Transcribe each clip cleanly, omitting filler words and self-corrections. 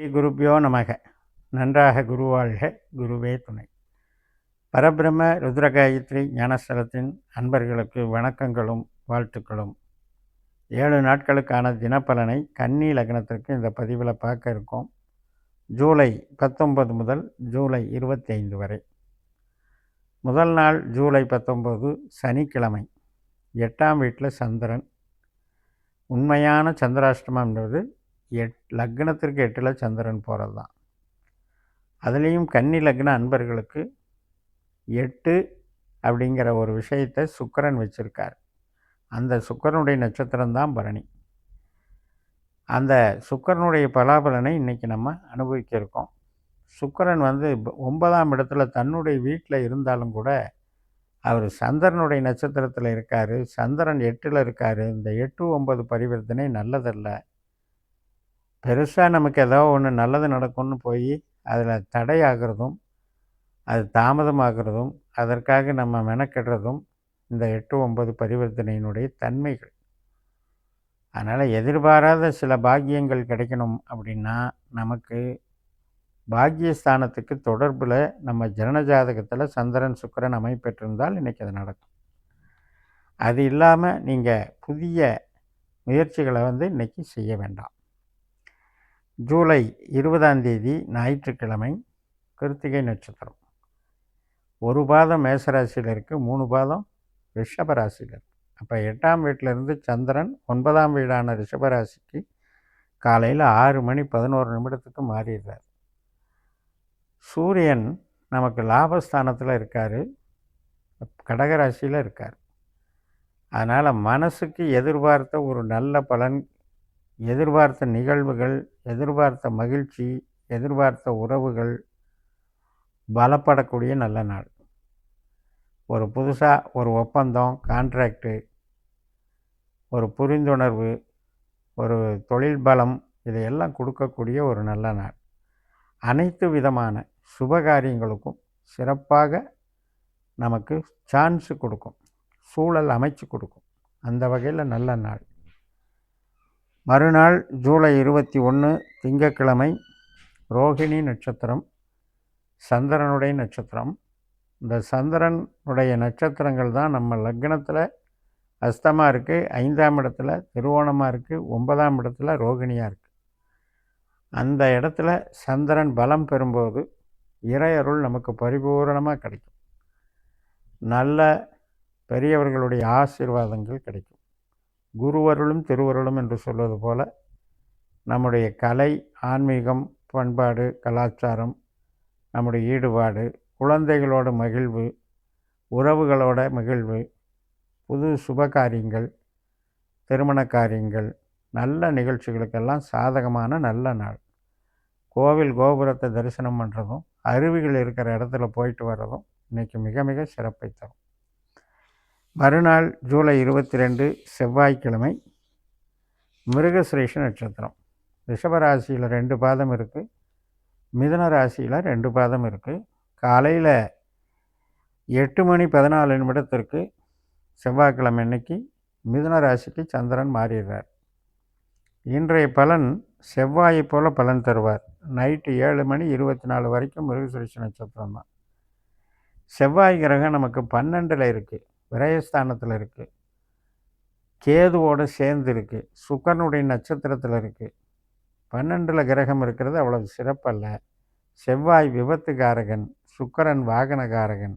ஸ்ரீ குருப்பியோ நமக. நன்றாக குருவாழ்க, குருவே துணை. பரபிரம்ம ருத்ரகாயத்ரி ஞானஸ்தலத்தின் அன்பர்களுக்கு வணக்கங்களும் வாழ்த்துக்களும். 7 நாட்களுக்கான தினப்பலனை கன்னி லக்னத்திற்கு இந்த பதிவில் பார்க்க இருக்கோம். ஜூலை 19 முதல் ஜூலை 25 வரை. முதல் நாள் ஜூலை 19 சனிக்கிழமை. 8ஆம் வீட்டில் சந்திரன். உண்மையான சந்திராஷ்டமம் என்பது லக்னத்திற்கு 8ல் சந்திரன் போகிறது தான். அதுலேயும் கன்னி லக்ன அன்பர்களுக்கு 8 அப்படிங்கிற ஒரு விஷயத்தை சுக்கிரன் வச்சுருக்கார். அந்த சுக்கிரனுடைய நட்சத்திரம்தான் பரணி. அந்த சுக்கிரனுடைய பலாபலனை இன்றைக்கி நம்ம அனுபவிக்க இருக்கோம். சுக்கிரன் 9ஆம் இடத்துல தன்னுடைய வீட்டில் இருந்தாலும் கூட அவர் சந்திரனுடைய நட்சத்திரத்தில் இருக்கார். சந்திரன் 8ல் இருக்கார். இந்த 8, 9 பரிவர்த்தனை நல்லதல்ல. பெருசாக நமக்கு ஏதோ ஒன்று நல்லது நடக்கும்னு போய் அதில் தடையாகிறதும் அது தாமதமாகிறதும் அதற்காக நம்ம மெனக்கெடுறதும் இந்த 8, 9 பரிவர்த்தனையினுடைய தன்மைகள். அதனால் எதிர்பாராத சில பாக்கியங்கள் கிடைக்கணும் அப்படின்னா நமக்கு பாக்கியஸ்தானத்துக்கு தொடர்பில் நம்ம ஜனனஜாதகத்தில் சந்திரன் சுக்கிரன் அமைப்பெற்றிருந்தால் இன்றைக்கி அது நடக்கும். அது இல்லாமல் நீங்கள் புதிய முயற்சிகளை இன்றைக்கி செய்ய வேண்டாம். ஜூலை 20ஆம் தேதி ஞாயிற்றுக்கிழமை கிருத்திகை நட்சத்திரம். ஒரு பாதம் மேசராசியில் இருக்குது, 3 பாதம் ரிஷபராசியில் இருக்குது. அப்போ 8ஆம் வீட்டிலிருந்து சந்திரன் 9ஆம் வீடான ரிஷபராசிக்கு காலையில் 6:11 மாறிடுறார். சூரியன் நமக்கு லாபஸ்தானத்தில் இருக்கார், கடகராசியில் இருக்கார். அதனால் மனசுக்கு எதிர்பார்த்த ஒரு நல்ல பலன், எதிர்பார்த்த நிகழ்வுகள், எதிர்பார்த்த மகிழ்ச்சி, எதிர்பார்த்த உறவுகள் பலப்படக்கூடிய நல்ல நாள். ஒரு புதுசாக ஒரு ஒப்பந்தம், கான்ட்ராக்டு, ஒரு புரிந்துணர்வு, ஒரு தொழில் பலம், இதையெல்லாம் கொடுக்கக்கூடிய ஒரு நல்ல நாள். அனைத்து விதமான சுபகாரியங்களுக்கும் சிறப்பாக நமக்கு சான்ஸு கொடுக்கும், சூழல் அமைச்சு கொடுக்கும். அந்த வகையில் நல்ல நாள். மறுநாள் ஜூலை 21 திங்கட்கிழமை ரோகிணி நட்சத்திரம், சந்திரனுடைய நட்சத்திரம். இந்த சந்திரனுடைய நட்சத்திரங்கள் தான் நம்ம லக்னத்தில் அஸ்தமாக இருக்குது, 5ஆம் இடத்துல திருவோணமாக இருக்குது, 9ஆம் இடத்துல ரோகிணியாக இருக்குது. அந்த இடத்துல சந்திரன் பலம் பெறும்போது இறையருள் நமக்கு பரிபூரணமாக கிடைக்கும். நல்ல பெரியவர்களுடைய ஆசீர்வாதங்கள் கிடைக்கும். குருவருளும் திருவருளும் என்று சொல்வது போல நம்முடைய கலை, ஆன்மீகம், பண்பாடு, கலாச்சாரம், நம்முடைய ஈடுபாடு, குழந்தைகளோட மகிழ்வு, உறவுகளோட மகிழ்வு, புது சுபகாரியங்கள், திருமண காரியங்கள், நல்ல நிகழ்ச்சிகளுக்கெல்லாம் சாதகமான நல்ல நாள். கோவில் கோபுரத்தை தரிசனம் பண்ணுறதும், அருவிகள் இருக்கிற இடத்துல போயிட்டு வர்றதும் இன்றைக்கி மிக மிக சிறப்பை தரும். மறுநாள் ஜூலை 22 செவ்வாய்க்கிழமை மிருகசிரேஷ நட்சத்திரம். ரிஷபராசியில் 2 பாதம் இருக்குது, மிதுன ராசியில் 2 பாதம் இருக்குது. காலையில் 8:14 செவ்வாய்க்கிழமை அன்னைக்கு மிதுன ராசிக்கு சந்திரன் மாறிடுறார். இன்றைய பலன் செவ்வாயை போல பலன் தருவார். நைட்டு 7:24 வரைக்கும் மிருகசிரேஷ நட்சத்திரம் தான். செவ்வாய் கிரகம் நமக்கு 12ல் இருக்குது, விரயஸ்தானத்தில் இருக்குது, கேதுவோடு சேர்ந்து இருக்குது, சுக்கிரனுடைய நட்சத்திரத்தில் இருக்குது. 12ல் கிரகம் இருக்கிறது அவ்வளவு சிறப்பல்ல. செவ்வாய் விபத்துக்காரகன், சுக்கிரன் வாகனகாரகன்.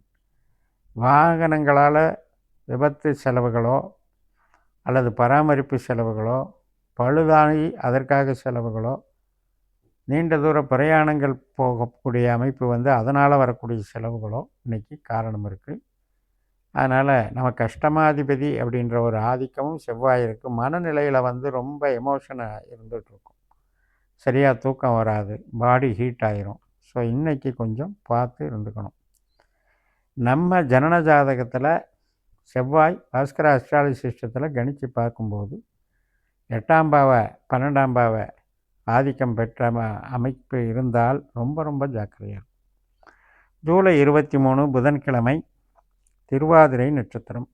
வாகனங்களால் விபத்து செலவுகளோ அல்லது பராமரிப்பு செலவுகளோ, பழுதாகி அதற்காக செலவுகளோ, நீண்ட தூர பிரயாணங்கள் போகக்கூடிய அமைப்பு அதனால் வரக்கூடிய செலவுகளோ இன்றைக்கி காரணம் இருக்குது. அதனால் நம்ம கஷ்டமாதிபதி அப்படின்ற ஒரு ஆதிக்கமும் செவ்வாய் இருக்குது. மனநிலையில் ரொம்ப எமோஷனாக இருந்துகிட்ருக்கும், சரியாக தூக்கம் வராது, பாடி ஹீட் ஆயிரும். ஸோ இன்றைக்கி கொஞ்சம் பார்த்து இருந்துக்கணும். நம்ம ஜனன ஜாதகத்தில் செவ்வாய் பாஸ்கர அஸ்ட்ராலஜி சிஸ்டத்தில் கணித்து பார்க்கும்போது 8ஆம் பாவ 12ஆம் பாவ ஆதிக்கம் பெற்ற அமைப்பு இருந்தால் ரொம்ப ரொம்ப ஜாக்கிரதையாக இருக்கும். ஜூலை 23 புதன்கிழமை திருவாதிரை நட்சத்திரம்.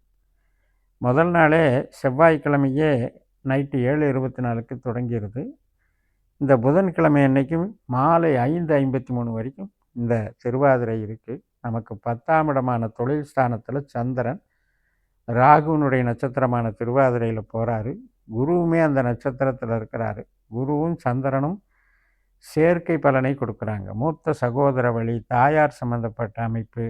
முதல் நாளே செவ்வாய்க்கிழமையே நைட்டு 7:24 தொடங்கிடுது. இந்த புதன்கிழமை அன்னைக்கும் மாலை 5:53 வரைக்கும் இந்த திருவாதிரை இருக்குது. நமக்கு 10ஆம் இடமான தொழில் ஸ்தானத்தில் சந்திரன் ராகுனுடைய நட்சத்திரமான திருவாதிரையில் போகிறாரு. குருவுமே அந்த நட்சத்திரத்தில் இருக்கிறாரு. குருவும் சந்திரனும் சேர்க்கை பலனை கொடுக்குறாங்க. மூத்த சகோதர வழி, தாயார் சம்பந்தப்பட்ட அமைப்பு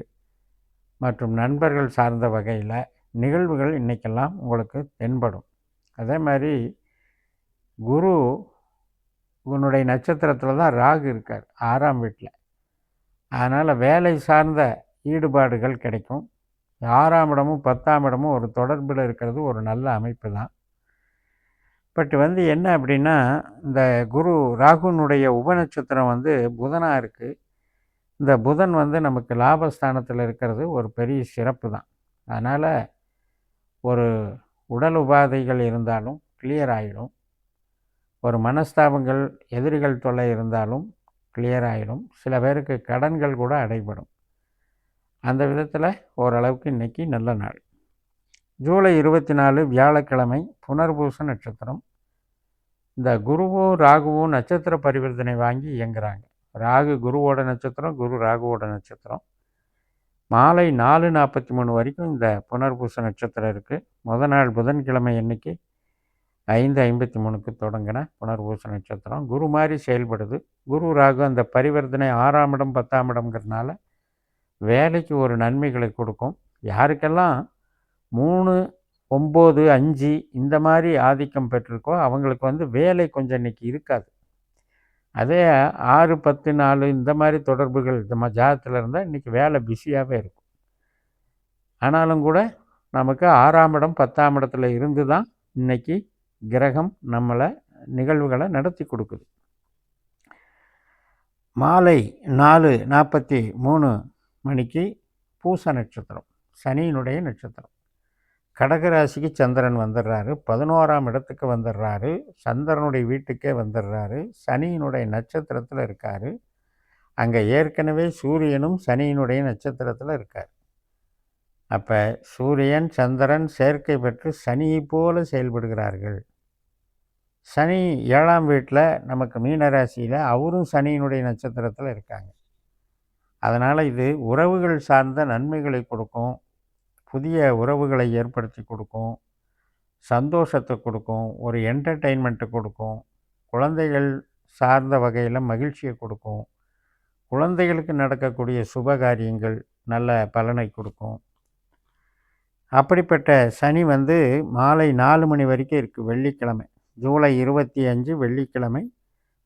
மற்றும் நண்பர்கள் சார்ந்த வகையில் நிகழ்வுகள் இன்றைக்கெல்லாம் உங்களுக்கு தென்படும். அதே மாதிரி குரு உன்னுடைய நட்சத்திரத்தில் தான் ராகு இருக்கார், 6ஆம் வீட்டில். அதனால் வேலை சார்ந்த ஈடுபாடுகள் கிடைக்கும். 6ஆம் இடமும் 10ஆம் இடமும் ஒரு தொடர்பில் இருக்கிறது ஒரு நல்ல அமைப்பு தான். பட் என்ன அப்படின்னா, இந்த குரு ராகுனுடைய உபநட்சத்திரம் புதனாக இருக்குது. இந்த புதன் நமக்கு லாபஸ்தானத்தில் இருக்கிறது ஒரு பெரிய சிறப்பு தான். அதனால் ஒரு உடல் உபாதைகள் இருந்தாலும் கிளியர் ஆகிடும். ஒரு மனஸ்தாபங்கள், எதிரிகள் தொல்லை இருந்தாலும் கிளியர் ஆகிடும். சில பேருக்கு கடன்கள் கூட அடைபடும். அந்த விதத்தில் ஓரளவுக்கு இன்றைக்கி நல்ல நாள். ஜூலை 24 வியாழக்கிழமை புனர்பூச நட்சத்திரம். இந்த குருவும் ராகுவும் நட்சத்திர பரிவர்த்தனை வாங்கி இயங்குறாங்க. ராகு குருவோட நட்சத்திரம், குரு ராகுவோட நட்சத்திரம். மாலை 4:43 வரைக்கும் இந்த புனர்பூச நட்சத்திரம் இருக்குது. முதல் நாள் புதன்கிழமை அன்னைக்கு 5:53க்கு தொடங்கின புனர்பூச நட்சத்திரம். குரு மாதிரி செயல்படுது. குரு ராகு அந்த பரிவர்த்தனை 6ஆம் இடம் 10ஆம் இடம்ங்கிறதுனால வேலைக்கு ஒரு நன்மைகளை கொடுக்கும். யாருக்கெல்லாம் 3, 9, 5 இந்த மாதிரி ஆதிக்கம் பெற்றிருக்கோ அவங்களுக்கு வேலை கொஞ்சம் இன்றைக்கி இருக்காது. அதே 6, 10, 4 இந்த மாதிரி தொடர்புகள் நம்ம ஜாதகத்தில் இருந்தால் இன்றைக்கி வேலை பிஸியாகவே இருக்கும். ஆனாலும் கூட நமக்கு 6ஆம் இடம் 10ஆம் இடத்துல இருந்து தான் இன்றைக்கி கிரகம் நம்மளை நிகழ்வுகளை நடத்தி கொடுக்குது. மாலை 4:43 மணிக்கு பூச நட்சத்திரம், சனியினுடைய நட்சத்திரம். கடகராசிக்கு சந்திரன் வந்துடுறாரு. 11ஆம் இடத்துக்கு வந்துடுறாரு. சந்திரனுடைய வீட்டுக்கே வந்துடுறாரு. சனியினுடைய நட்சத்திரத்தில் இருக்கார். அங்கே ஏற்கனவே சூரியனும் சனியினுடைய நட்சத்திரத்தில் இருக்கார். அப்போ சூரியன் சந்திரன் சேர்க்கை பெற்று சனியை போல செயல்படுகிறார்கள். சனி 7ஆம் வீட்டில் நமக்கு மீனராசியில், அவரும் சனியினுடைய நட்சத்திரத்தில் இருக்காங்க. அதனால் இது உறவுகள் சார்ந்த நன்மைகளை கொடுக்கும். புதிய உறவுகளை ஏற்படுத்தி கொடுக்கும். சந்தோஷத்தை கொடுக்கும். ஒரு என்டர்டெயின்மெண்ட்டை கொடுக்கும். குழந்தைகள் சார்ந்த வகையில் மகிழ்ச்சியை கொடுக்கும். குழந்தைகளுக்கு நடக்கக்கூடிய சுபகாரியங்கள் நல்ல பலனை கொடுக்கும். அப்படிப்பட்ட சனி மாலை 4 மணி வரைக்கும் இருக்குது. வெள்ளிக்கிழமை ஜூலை 25 வெள்ளிக்கிழமை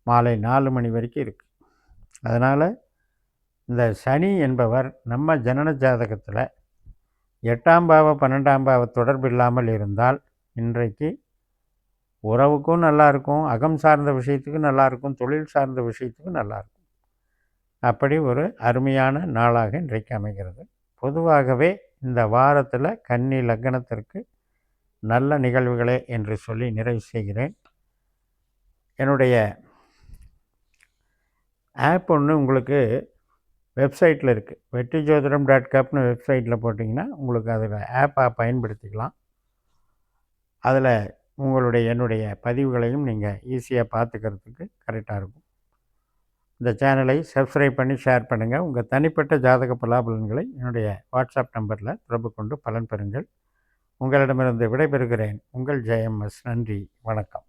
மாலை 4 மணி வரைக்கும் இருக்குது. அதனால் இந்த சனி என்பவர் நம்ம ஜனன ஜாதகத்தில் 8ஆம் பாவ 12ஆம் பாவ தொடர்பு இல்லாமல் இருந்தால் இன்றைக்கு உறவுக்கும் நல்லாயிருக்கும், அகம் சார்ந்த விஷயத்துக்கும் நல்லாயிருக்கும், தொழில் சார்ந்த விஷயத்துக்கும் நல்லாயிருக்கும். அப்படி ஒரு அருமையான நாளாக இன்றைக்கு அமைகிறது. பொதுவாகவே இந்த வாரத்தில் கன்னி லக்னத்திற்கு நல்ல நிகழ்வுகளே என்று சொல்லி நிறைவு செய்கிறேன். என்னுடைய ஆப் ஒன்று உங்களுக்கு வெப்சைட்டில் இருக்குது. vettrijodhiram.com வெப்சைட்டில் போட்டிங்கன்னா உங்களுக்கு அதில் ஆப்பாக பயன்படுத்திக்கலாம். அதில் என்னுடைய பதிவுகளையும் நீங்கள் ஈஸியாக பார்த்துக்கிறதுக்கு கரெக்டாக இருக்கும். இந்த சேனலை சப்ஸ்கிரைப் பண்ணி ஷேர் பண்ணுங்கள். உங்கள் தனிப்பட்ட ஜாதக பலாபலன்களை என்னுடைய வாட்ஸ்அப் நம்பரில் தொடர்பு கொண்டு பலன் பெறுங்கள். உங்களிடமிருந்து விடைபெறுகிறேன். உங்கள் ஜெயம் எஸ். நன்றி, வணக்கம்.